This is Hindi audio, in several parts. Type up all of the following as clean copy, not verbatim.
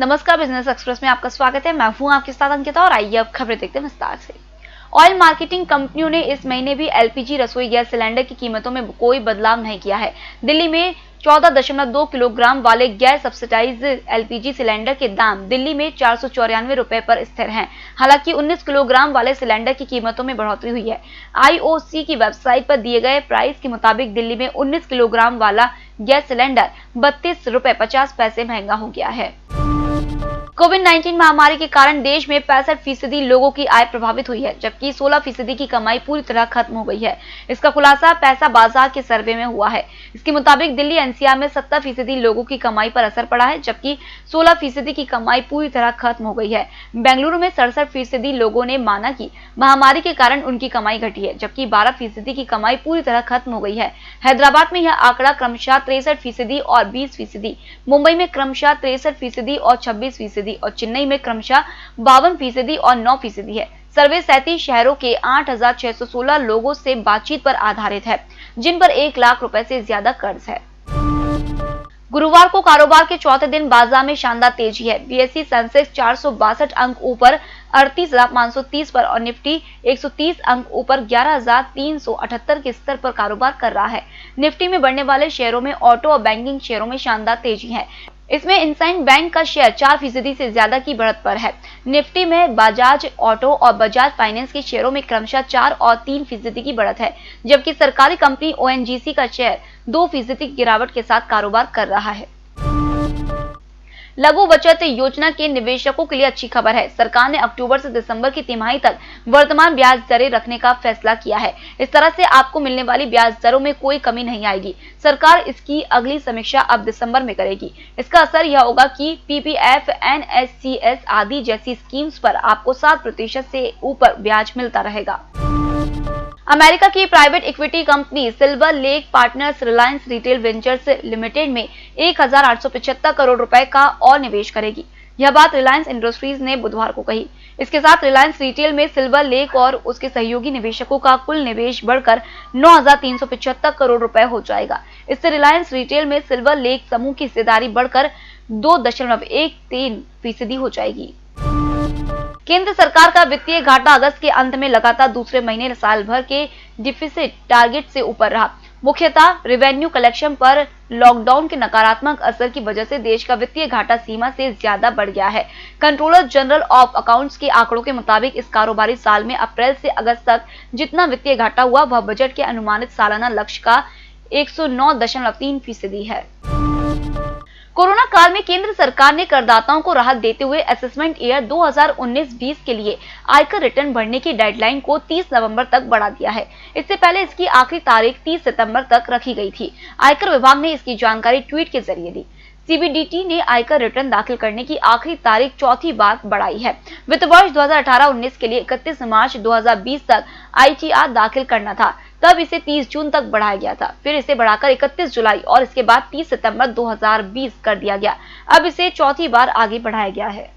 नमस्कार, बिजनेस एक्सप्रेस में आपका स्वागत है। मैं हूं आपके साथ अंकिता और आइए अब खबरें देखते हैं विस्तार से। ऑयल मार्केटिंग कंपनियों ने इस महीने भी एलपीजी रसोई गैस सिलेंडर की कीमतों में कोई बदलाव नहीं किया है। दिल्ली में 14.2 किलोग्राम वाले गैस सब्सिडाइज्ड एलपीजी सिलेंडर के दाम दिल्ली में 494 रुपए पर स्थिर हैं। हालांकि 19 किलोग्राम वाले सिलेंडर की कीमतों में बढ़ोतरी हुई है। आईओसी की वेबसाइट पर दिए गए प्राइस के मुताबिक दिल्ली में 19 किलोग्राम वाला गैस सिलेंडर 32 रुपए 50 पैसे महंगा हो गया है। कोविड-19 महामारी के कारण देश में 65% लोगों की आय प्रभावित हुई है, जबकि 16% की कमाई पूरी तरह खत्म हो गई है। इसका खुलासा पैसा बाजार के सर्वे में हुआ है। इसके मुताबिक दिल्ली एनसीआर में 70% लोगों की कमाई पर असर पड़ा है, जबकि 16% की कमाई पूरी तरह खत्म हो गई है। बेंगलुरु में 67% लोगों ने माना कि महामारी के कारण उनकी कमाई घटी है, जबकि 12% की कमाई पूरी तरह खत्म हो गई है। हैदराबाद में यह आंकड़ा क्रमशः 63% और 20%, मुंबई में क्रमशः 63% और 26% और चेन्नई में क्रमशः 52% और 9% है। सर्वे 37 शहरों के 8,616 लोगों से बातचीत पर आधारित है, जिन पर 1 लाख रुपए से ज्यादा कर्ज है। गुरुवार को कारोबार के चौथे दिन बाजार में शानदार तेजी है। बीएसई सेंसेक्स 462 अंक ऊपर 38,530 पर और निफ्टी 130 अंक ऊपर 11,378 के स्तर पर कारोबार कर रहा है। निफ्टी में बढ़ने वाले शेयरों में ऑटो और बैंकिंग शेयरों में शानदार तेजी है। इसमें इंडसइंड बैंक का शेयर 4% से ज्यादा की बढ़त पर है। निफ्टी में बजाज ऑटो और बजाज फाइनेंस के शेयरों में क्रमशः 4 और 3% की बढ़त है, जबकि सरकारी कंपनी ओएनजीसी का शेयर 2% की गिरावट के साथ कारोबार कर रहा है। लघु बचत योजना के निवेशकों के लिए अच्छी खबर है। सरकार ने अक्टूबर से दिसंबर की तिमाही तक वर्तमान ब्याज दरें रखने का फैसला किया है। इस तरह से आपको मिलने वाली ब्याज दरों में कोई कमी नहीं आएगी। सरकार इसकी अगली समीक्षा अब दिसंबर में करेगी। इसका असर यह होगा कि पीपीएफ, एनएससीएस आदि जैसी स्कीम्स पर आपको 7% से ऊपर ब्याज मिलता रहेगा। अमेरिका की private equity company silver lake partners Reliance retail ventures limited में 1,875 करोड़ रुपए का और निवेश करेगी। यह बात रिलायंस इंडस्ट्रीज ने बुधवार को कही। इसके साथ रिलायंस रिटेल में सिल्वर लेक और उसके सहयोगी निवेशकों का कुल निवेश बढ़कर 9,375 करोड़ रुपए हो जाएगा। इससे रिलायंस रिटेल में सिल्वर लेक समूह की हिस्सेदारी बढ़कर 2.13% हो जाएगी। केंद्र सरकार का वित्तीय घाटा अगस्त के अंत में लगातार दूसरे महीने साल भर के डिफिसिट टारगेट से ऊपर रहा। मुख्यतः रेवेन्यू कलेक्शन पर लॉकडाउन के नकारात्मक असर की वजह से देश का वित्तीय घाटा सीमा से ज्यादा बढ़ गया है। कंट्रोलर जनरल ऑफ अकाउंट्स के आंकड़ों के मुताबिक इस कारोबारी साल में अप्रैल से अगस्त तक जितना वित्तीय घाटा हुआ वह बजट के अनुमानित सालाना लक्ष्य का 109.3% है। कोरोना काल में केंद्र सरकार ने करदाताओं को राहत देते हुए असेसमेंट ईयर 2019-20 के लिए आयकर रिटर्न भरने की डेडलाइन को 30 नवंबर तक बढ़ा दिया है। इससे पहले इसकी आखिरी तारीख 30 सितंबर तक रखी गई थी। आयकर विभाग ने इसकी जानकारी ट्वीट के जरिए दी। सीबीडीटी ने आयकर रिटर्न दाखिल करने की आखिरी तारीख चौथी बार बढ़ाई है। वित्त वर्ष 2018-19 के लिए 31 मार्च 2020 तक आईटीआर दाखिल करना था, तब इसे 30 जून तक बढ़ाया गया था। फिर इसे बढ़ाकर 31 जुलाई और इसके बाद 30 सितंबर 2020 कर दिया गया। अब इसे चौथी बार आगे बढ़ाया गया है।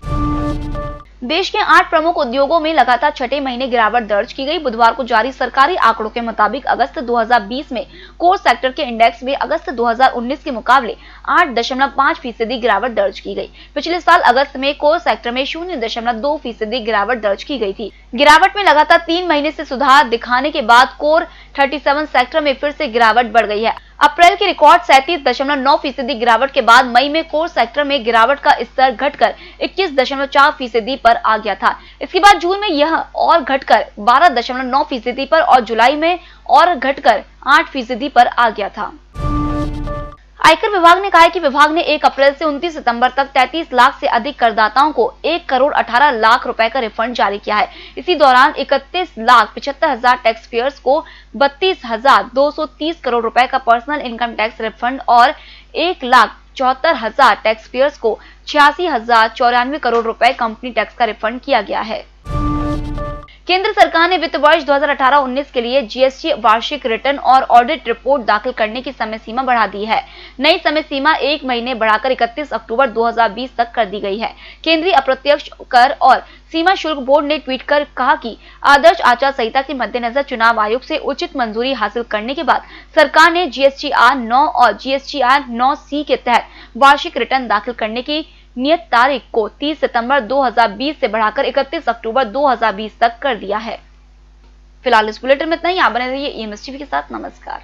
देश के 8 प्रमुख उद्योगों में लगातार छठे महीने गिरावट दर्ज की गई। बुधवार को जारी सरकारी आंकड़ों के मुताबिक अगस्त 2020 में कोर सेक्टर के इंडेक्स में अगस्त 2019 के मुकाबले 8.5% गिरावट दर्ज की गई। पिछले साल अगस्त में कोर सेक्टर में 0.2% गिरावट दर्ज की गई थी। गिरावट में लगातार 3 महीने से सुधार दिखाने के बाद कोर 37 सेक्टर में फिर से गिरावट बढ़ गई है। अप्रैल के रिकॉर्ड 37.9% गिरावट के बाद मई में कोर सेक्टर में गिरावट का स्तर घटकर 21.4% पर आ गया था। इसके बाद जून में यह और घटकर 12.9% पर और जुलाई में और घटकर 8% पर आ गया था। आयकर विभाग ने कहा है कि विभाग ने 1 अप्रैल से 29 सितंबर तक 33 लाख से अधिक करदाताओं को 1,18,00,000 रुपए का रिफंड जारी किया है। इसी दौरान 31,75,000 टैक्स पेयर्स को 32,230 करोड़ रुपए का पर्सनल इनकम टैक्स रिफंड और 1,74,000 टैक्स पेयर्स को 86,094 करोड़ रुपए कंपनी टैक्स का रिफंड किया गया है। केंद्र सरकार ने वित्त वर्ष 2018-19 के लिए जीएसटी वार्षिक रिटर्न और ऑडिट रिपोर्ट दाखिल करने की समय सीमा बढ़ा दी है। नई समय सीमा 1 महीने बढ़ाकर 31 अक्टूबर 2020 तक कर दी गई है। केंद्रीय अप्रत्यक्ष कर और सीमा शुल्क बोर्ड ने ट्वीट कर कहा कि आदर्श आचार संहिता के मद्देनजर चुनाव आयोग से उचित मंजूरी हासिल करने के बाद सरकार ने जीएसटीआर 9 और जीएसटीआर 9C के तहत वार्षिक रिटर्न दाखिल करने की नियत तारीख को 30 सितंबर 2020 से बढ़ाकर 31 अक्टूबर 2020 तक कर दिया है। फिलहाल इस बुलेटिन में इतना ही। आप बने रहिए EMS टीवी के साथ। नमस्कार।